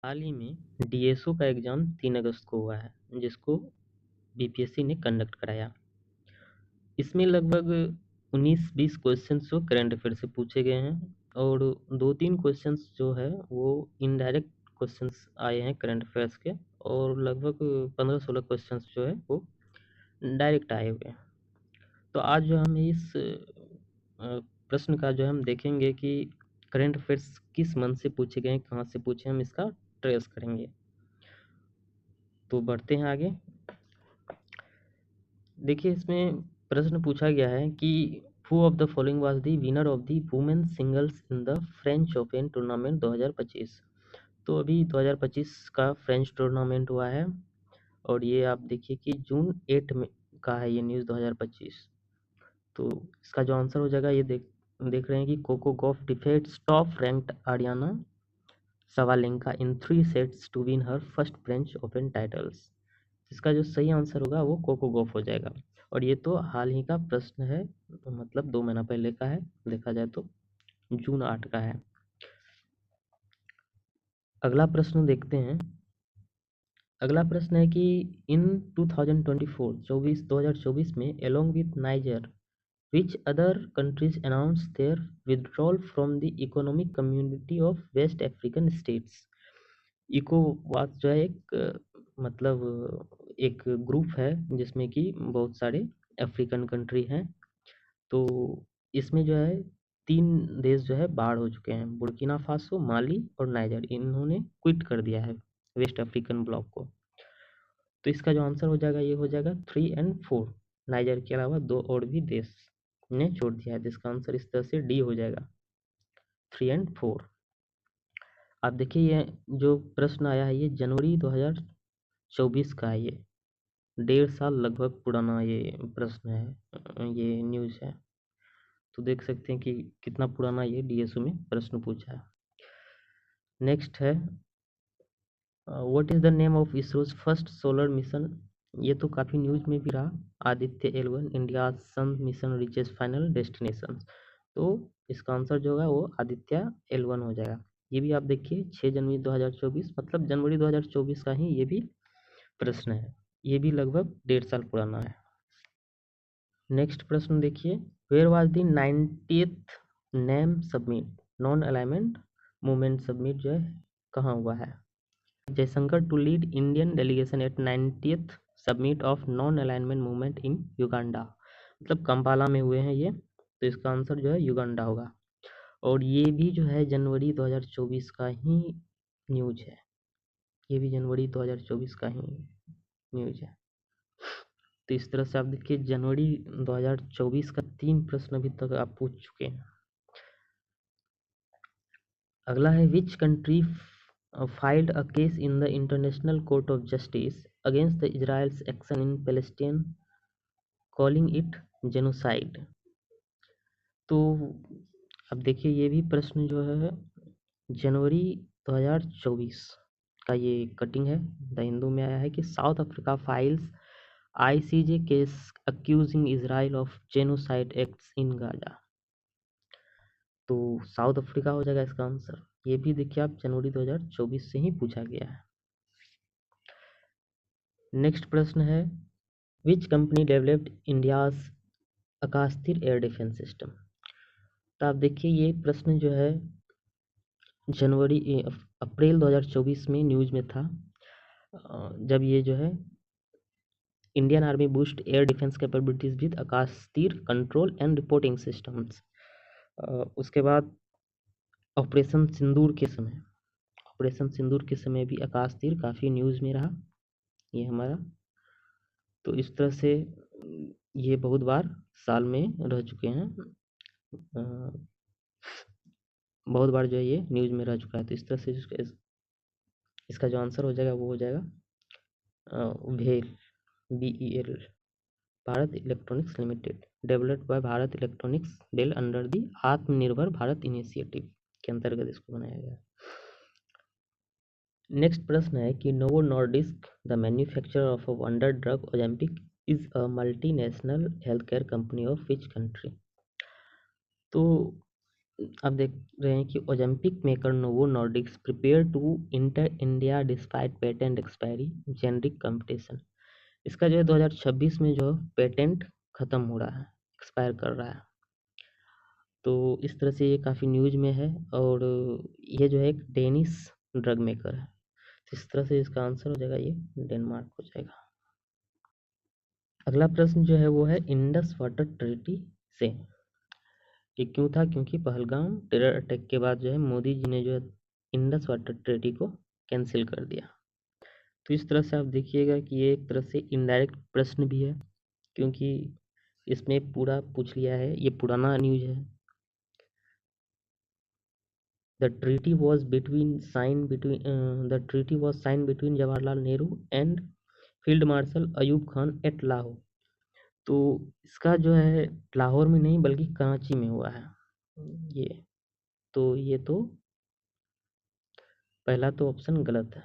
हाल ही में डीएसओ का एग्ज़ाम 3 अगस्त को हुआ है, जिसको बीपीएससी ने कंडक्ट कराया। इसमें लगभग 19-20 क्वेश्चंस जो करंट अफेयर से पूछे गए हैं और 2-3 क्वेश्चंस जो है वो इनडायरेक्ट क्वेश्चंस आए हैं करंट अफेयर्स के और लगभग 15-16 क्वेश्चंस जो है वो डायरेक्ट आए हुए हैं। तो आज जो हम इस प्रश्न का जो हम देखेंगे कि करंट अफेयर्स किस मंथ से पूछे गए हैं, कहाँ से पूछे, हम इसका ट्रेस करेंगे। तो बढ़ते हैं आगे। देखिए इसमें प्रश्न पूछा गया है कि who of the following was the winner of the women singles in the French open tournament 2025। तो अभी 2025 का फ्रेंच टूर्नामेंट हुआ है और ये आप देखिए कि जून 8 में का है ये न्यूज़ 2025। तो इसका जो आंसर हो जाएगा ये देख रहे हैं कि Coco Gauff defeats top ranked Aryna Sabalenka in 3 sets to win her first French Open titles. इसका जो सही आंसर होगा वो कोको गॉफ हो जाएगा और ये तो हाल ही का प्रश्न है, मतलब 2 महीना पहले का है, देखा जाए तो जून 8 का है। अगला प्रश्न देखते हैं। अगला प्रश्न है कि इन 2024 में along with Niger which other countries announced their withdrawal from the economic community of West African states। इकोवास जो है एक ग्रुप है जिसमें कि बहुत सारे अफ्रीकन कंट्री हैं। तो इसमें जो है 3 देश जो है बाहर हो चुके हैं, बुर्किना फासो, माली और नाइजर। इन्होंने क्विट कर दिया है वेस्ट अफ्रीकन ब्लॉक को। तो इसका जो आंसर हो जाएगा ये हो जाएगा 3 और 4। नाइजर के अलावा 2 और भी देश ने छोड़ दिया है, जिसका आंसर इस तरह से डी हो जाएगा 3 और 4। आप देखिए ये जो प्रश्न आया है ये जनवरी 2024 का है। ये 1.5 साल लगभग पुराना ये प्रश्न है, ये न्यूज़ है। तो देख सकते हैं कि कितना पुराना ये डीएसओ में प्रश्न पूछा है। नेक्स्ट है what is the name of ISRO's first solar mission. ये तो काफ़ी न्यूज़ में भी रहा। आदित्य L1 इंडिया सन मिशन रीचेस फाइनल डेस्टिनेशन। तो इसका आंसर जो होगा वो आदित्य L1 हो जाएगा। ये भी आप देखिए 6 जनवरी 2024, मतलब जनवरी 2024 का ही ये भी प्रश्न है। ये भी लगभग 1.5 साल पुराना है। नेक्स्ट प्रश्न देखिए, where was the 90th name summit non alignment movement summit जो है कहाँ हुआ है। Jaishankar to lead Indian delegation at 90th summit of non alignment movement in Uganda. मतलब कंपाला में हुए हैं ये, तो इसका आंसर जो है युगांडा होगा। और ये भी जो है जनवरी 2024 का ही न्यूज है। ये भी जनवरी 2024 का ही न्यूज है। तो इस तरह से आप देखिए जनवरी 2024 का 3 प्रश्न अभी तक आप पूछ चुके हैं। अगला है which country filed a case in the International Court of Justice against the Israel's action in Palestine, calling it genocide। तो अब देखिए ये भी प्रश्न जो है जनवरी 2024 का ये कटिंग है। द हिंदू में आया है कि south Africa files ICJ case accusing Israel of genocide acts in Gaza. तो साउथ अफ्रीका हो जाएगा इसका आंसर। ये भी देखिए आप जनवरी 2024 से ही पूछा गया है। नेक्स्ट प्रश्न है which company developed India's Akashteer air defence system. तो आप देखिए ये प्रश्न जो है अप्रैल 2024 में न्यूज़ में था, जब ये जो है Indian army boost air defence capabilities with Akashteer control and reporting systems. उसके बाद ऑपरेशन सिंदूर के समय भी आकाशतीर काफ़ी न्यूज़ में रहा ये हमारा। तो इस तरह से ये बहुत बार साल में रह चुके हैं, बहुत बार जो है ये न्यूज़ में रह चुका है। तो इस तरह से इसका जो आंसर हो जाएगा वो हो जाएगा भेल BEL Bharat electronics limited, developed by Bharat electronics डेल under the Atmanirbhar Bharat initiative के अंतर्गत इसको बनाया गया। नेक्स्ट प्रश्न है कि Novo Nordisk the manufacturer of a wonder drug Ozempic is a multinational health care company of which country. तो आप देख रहे हैं कि Ozempic maker Novo Nordisk prepare to enter India despite patent expiry generic competition. इसका जो है 2026 में जो पेटेंट खत्म हो रहा है, एक्सपायर कर रहा है। तो इस तरह से ये काफ़ी न्यूज में है और ये जो है एक डेनिश ड्रग मेकर है। इस तरह से इसका आंसर हो जाएगा ये डेनमार्क हो जाएगा। अगला प्रश्न जो है वो है इंडस वाटर ट्रीटी से। ये क्यों था? क्योंकि पहलगाम टेरर अटैक के बाद जो है मोदी जी ने जो है इंडस वाटर ट्रीटी को कैंसिल कर दिया। तो इस तरह से आप देखिएगा कि ये एक तरह से इनडायरेक्ट प्रश्न भी है, क्योंकि इसमें पूरा पूछ लिया है, ये पुराना न्यूज है। The treaty was signed between Jawaharlal Nehru and Field Marshal Ayub Khan at Lahore। तो इसका जो है लाहौर में नहीं बल्कि कराची में हुआ है ये। तो ये तो पहला तो ऑप्शन गलत है।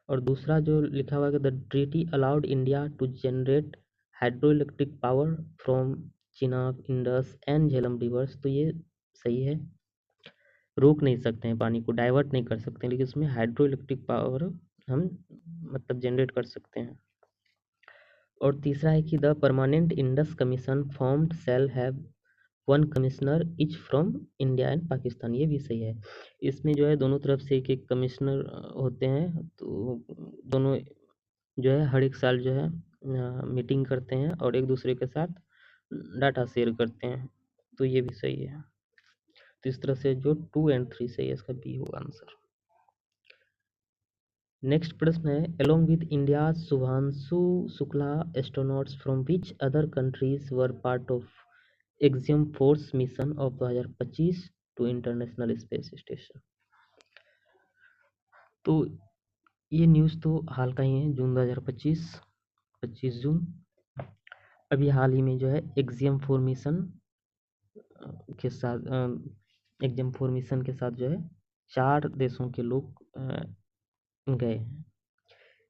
और दूसरा जो लिखा हुआ है कि the treaty allowed India to generate hydro electric power from Chenab, Indus and Jhelum rivers. तो ये सही है, रोक नहीं सकते हैं पानी को, डाइवर्ट नहीं कर सकते हैं, लेकिन इसमें हाइड्रो इलेक्ट्रिक पावर हम मतलब जनरेट कर सकते हैं। और तीसरा है कि the permanent Indus commission formed shall have one commissioner etch from India and Pakistan. ये भी सही है। इसमें जो है दोनों तरफ से एक एक कमिश्नर होते हैं, तो दोनों जो है हर एक साल जो है मीटिंग करते हैं और एक दूसरे के साथ डाटा शेयर करते हैं। तो ये भी सही है। तो इस तरह से जो 2 एंड 3 सही है, इसका बी होगा आंसर। नेक्स्ट प्रश्न है along with India Shubhanshu Shukla astronauts from which other countries were part of Axiom four mission of 2025 to international space station. तो ये न्यूज़ तो हाल का ही है, जून 2025, 25 जून। अभी हाल ही में जो है एक्सियम फोर मिशन के साथ जो है 4 देशों के लोग गए हैं।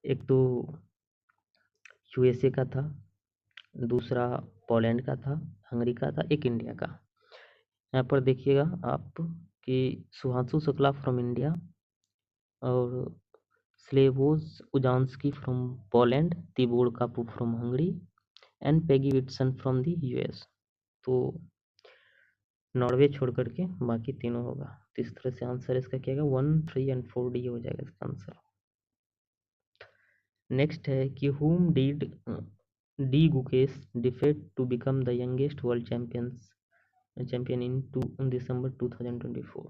एक तो यूएसए का था, दूसरा पोलैंड का था, हंगरी का था, एक इंडिया का। यहाँ पर देखिएगा आप कि सुहांशु शुक्ला फ्रॉम इंडिया और स्लेवोज उजांस्की फ्रॉम पोलैंड, तिबोर कापू from Hungary and Peggy Whitson from the US. तो नॉर्वे छोड़ करके बाकी तीनों होगा। तो इस तरह से आंसर इसका क्या होगा 1, 3 एंड 4 डी हो जाएगा इसका आंसर। नेक्स्ट है कि whom did D Gukesh defeat to become the youngest world champion in December 2024।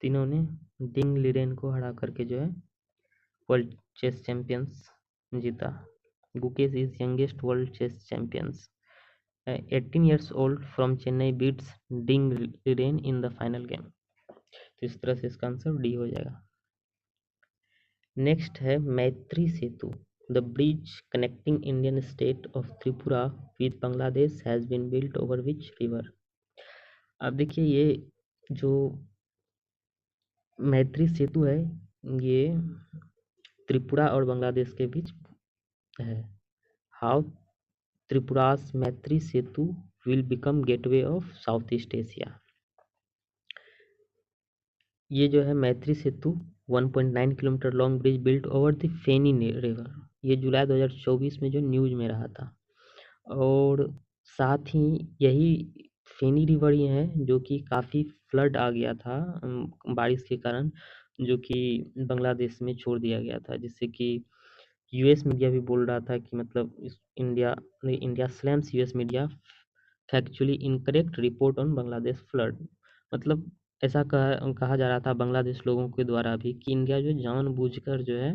तीनों डिंग लिरेन को हरा करके जो है वर्ल्ड चेस चैंपियंस जीता। Gukesh is youngest world chess champions 18 years old from Chennai beats Ding Liren in the final game। तो इस तरह से इसका आंसर डी हो जाएगा। नेक्स्ट है Maitri Setu. The bridge connecting Indian state of Tripura with Bangladesh has been built over which river. अब देखिए ये जो मैत्री सेतु है ये त्रिपुरा और बांग्लादेश के बीच है। How Tripura's Maitri Setu will become gateway of south east Asia. ये जो है Maitri Setu 1.9 kilometre long bridge built over the Feni river. ये जुलाई 2024 में जो न्यूज में रहा था। और साथ ही यही फेनी रिवर ही है जो कि काफ़ी फ्लड आ गया था बारिश के कारण, जो कि बांग्लादेश में छोड़ दिया गया था, जिससे कि यूएस मीडिया भी बोल रहा था कि मतलब India slams US media factually incorrect report on Bangladesh flood. मतलब ऐसा कहा जा रहा था बांग्लादेश लोगों के द्वारा भी कि इंडिया जो जानबूझकर जो है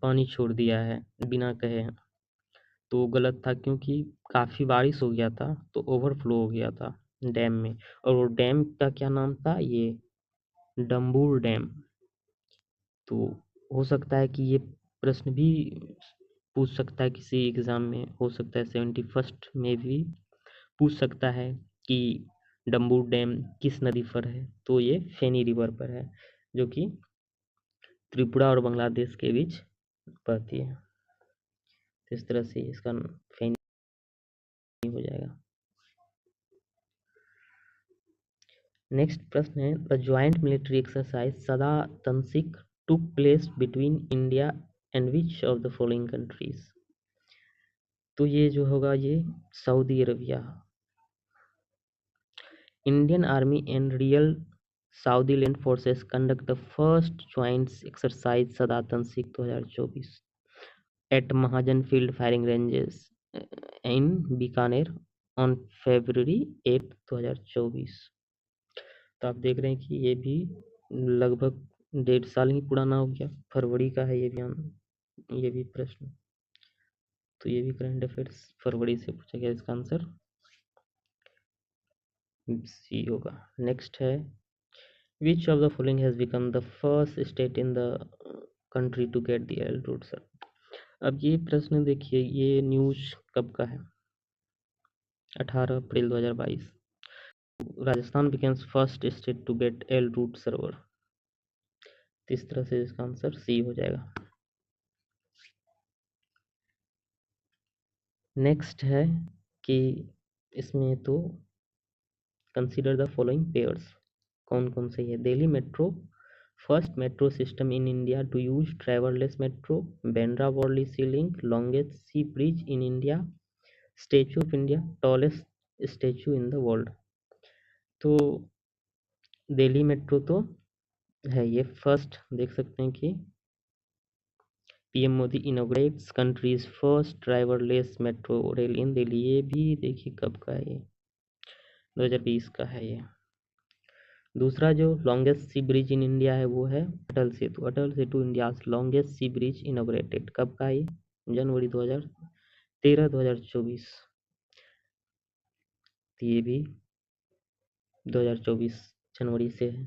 पानी छोड़ दिया है बिना कहे। तो गलत था, क्योंकि काफ़ी बारिश हो गया था तो ओवरफ्लो हो गया था डैम में। और वो डैम का क्या नाम था? ये डम्बूर डैम। तो हो सकता है कि ये प्रश्न भी पूछ सकता है किसी एग्ज़ाम में, हो सकता है 71st में भी पूछ सकता है कि डम्बूर डैम किस नदी पर है। तो ये फेनी रिवर पर है, जो कि त्रिपुरा और बांग्लादेश के बीच बहती है। तो इस तरह से इसका फेनी हो जाएगा। नेक्स्ट प्रश्न है, the joint military exercise Sada Tanseeq took place between India and which of the following countries. तो ये जो होगा ये Saudi Arabia. Indian army and royal Saudi Land Forces conduct the first joint exercise Sadat Tansik 2024 at Mahajan Field Firing Ranges in Bikaner on February 8, 2024। तो आप देख रहे हैं कि ये भी लगभग 1.5 साल ही पुराना हो गया, फरवरी का है ये भी प्रश्न। तो ये भी करंट अफेयर्स फरवरी से पूछा गया, इसका आंसर सी होगा। नेक्स्ट है, Which of the following has become the first state in the country to get the L route, sir? अब ये प्रश्न देखिए, ये न्यूज कब का है, 18 अप्रैल 2022। Rajasthan becomes first state to get L route server। इस तरह से इसका आंसर सी हो जाएगा। नेक्स्ट है कि इसमें तो कंसीडर द फॉलोइंग पेयर्स, कौन कौन से है। Delhi metro, first metro system in India to use driverless metro, Bandra Worli sea link, longest sea bridge in India, statue of India, tallest statue in the world. तो दिल्ली मेट्रो तो है ये फर्स्ट, देख सकते हैं कि PM Modi inaugurates countries first driverless metro rail इन दिल्ली। ये भी देखिए कब का है, ये 2020 का है ये। दूसरा जो longest sea bridge in India है वो है Atal Setu. Atal Setu India longest sea bridge inaugurated कब का है ये, जनवरी 2013-2024। तो ये भी 2024 जनवरी से है।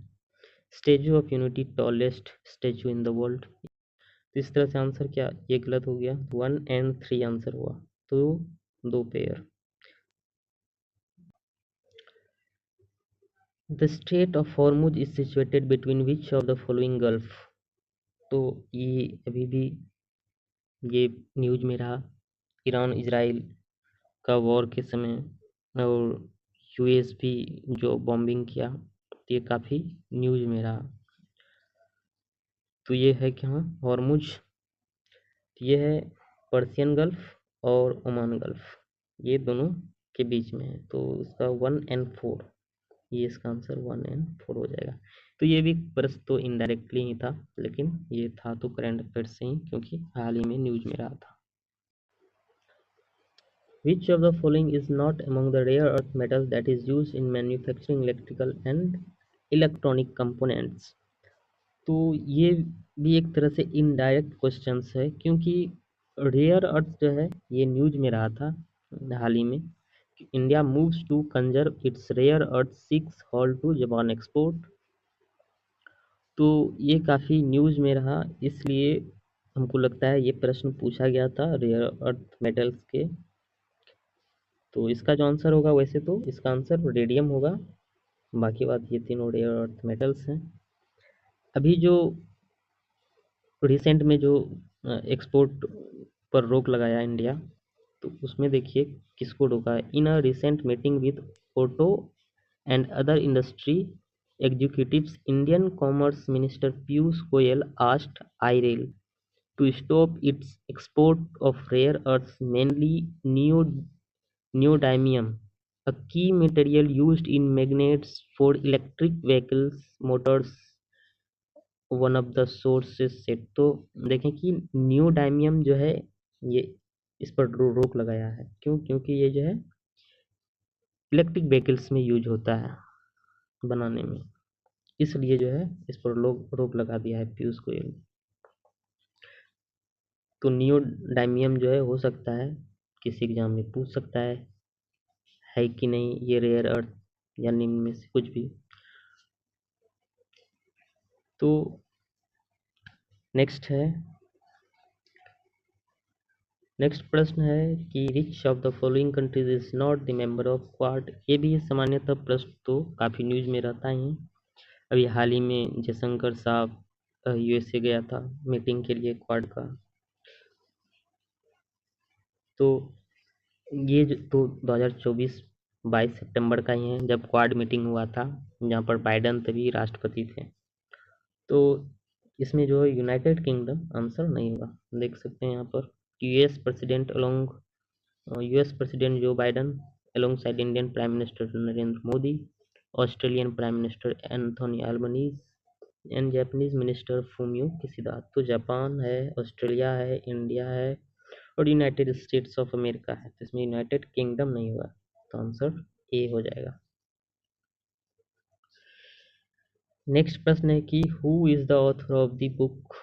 Statue of unity tallest statue in the world. तो इस तरह से आंसर क्या, ये गलत हो गया, 1 and 3 आंसर हुआ, तो 2 pair. The straight of Hormuz is situated between which of the following gulf. तो ये अभी भी ये न्यूज में रहा, ईरान इजराइल का वॉर के समय, और यूएस भी जो बॉम्बिंग किया, ये काफ़ी न्यूज में रहा। तो ये है क्या, हॉर्मुज, ये है पर्शियन गल्फ और ओमान गल्फ, ये दोनों के बीच में है। तो इसका 1 and 4, ये इसका आंसर 1 and 4 हो जाएगा। तो ये भी प्रश्न तो इनडायरेक्टली ही था, लेकिन ये था तो करंट अफेयर्स से ही, क्योंकि हाल ही में न्यूज में रहा था। Which of the following is not among the rare earth metals that is used in manufacturing electrical and electronic components? तो ये भी एक तरह से इनडायरेक्ट क्वेश्चंस है, क्योंकि रेयर अर्थ जो है ये न्यूज में रहा था हाल ही में। India moves to conserve its rare earth 6 halt to Japan export. तो ये काफ़ी न्यूज में रहा, इसलिए हमको लगता है ये प्रश्न पूछा गया था रेयर अर्थ मेटल्स के। तो इसका जो आंसर होगा, वैसे तो इसका आंसर रेडियम होगा, बाकी बात ये तीनों रेयर अर्थ मेटल्स हैं। अभी जो रिसेंट में जो एक्सपोर्ट पर रोक लगाया इंडिया, तो उसमें देखिए किसको रोका है। In a recent meeting with auto and other industry executives, Indian commerce minister Piyush Goyal asked IREL to stop its export of rare earths, mainly neodymium, a key material used in magnets for electric vehicles motors, one of the sources said। तो देखें कि neodymium जो है ये इस पर रोक लगाया है, क्यों, क्योंकि ये जो है इलेक्ट्रिक व्हीकल्स में यूज होता है बनाने में, इसलिए जो है इस पर लोग रोक लगा दिया है पीयूष गोयल ने। तो नियोडाइमियम जो है, हो सकता है किसी एग्जाम में पूछ सकता है कि नहीं ये रेयर अर्थ या निम्न में से कुछ भी। तो नेक्स्ट प्रश्न है कि rich of the following countries is not the member of quad. ये भी सामान्यतः प्रश्न तो काफ़ी न्यूज में रहता ही। अभी हाल ही में जयशंकर साहब यूएसए गया था मीटिंग के लिए क्वाड का। तो ये तो 2024 22 सितंबर का ही है, जब क्वाड मीटिंग हुआ था, जहाँ पर बाइडन तभी राष्ट्रपति थे। तो इसमें जो है यूनाइटेड किंगडम आंसर नहीं होगा। देख सकते हैं यहाँ पर यूएस प्रेसिडेंट जो Biden alongside Indian prime minister Narendra Modi, Australian prime minister Anthony Albanese and Japanese minister Fumio Kishida. तो जापान है, ऑस्ट्रेलिया है, इंडिया है और यूनाइटेड स्टेट्स ऑफ अमेरिका है। तो इसमें यूनाइटेड किंगडम नहीं हुआ, तो आंसर ए हो जाएगा। नेक्स्ट प्रश्न है कि who is the author of the book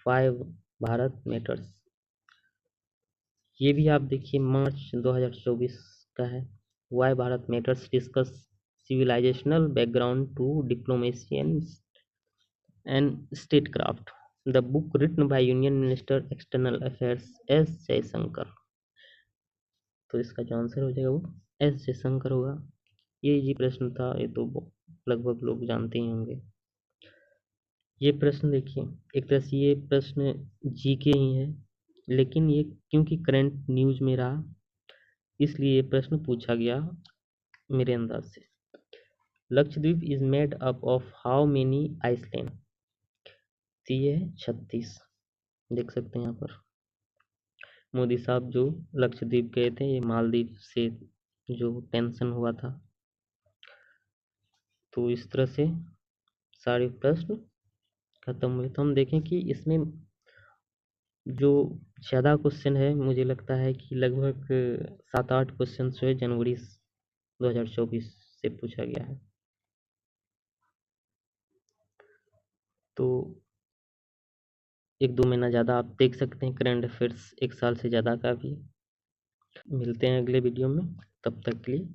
why Bharat matters. ये भी आप देखिए मार्च 2024 का है। Why Bharat matters discuss civilisational background to diplomacy and statecraft. The book written by union minister external affairs S Jaishankar. तो इसका जो आंसर हो जाएगा वो एस जयशंकर होगा। ये इजी प्रश्न था, ये तो लगभग लोग जानते ही होंगे। ये प्रश्न देखिए, एक तरह से ये प्रश्न जीके ही है, लेकिन ये क्योंकि करंट न्यूज में रहा इसलिए ये प्रश्न पूछा गया मेरे अंदाज से। Lakshadweep is made up of how many island. तो ये है 36। देख सकते हैं यहाँ पर मोदी साहब जो लक्षद्वीप गए थे, ये मालदीव से जो टेंशन हुआ था। तो इस तरह से सारे प्रश्न खत्म हुए। तो हम देखें कि इसमें जो ज़्यादा क्वेश्चन है, मुझे लगता है कि लगभग 7-8 क्वेश्चन जो है जनवरी 2024 से पूछा गया है। तो 1-2 महीना ज़्यादा आप देख सकते हैं करंट अफेयर्स, 1 साल से ज़्यादा का भी। मिलते हैं अगले वीडियो में, तब तक के लिए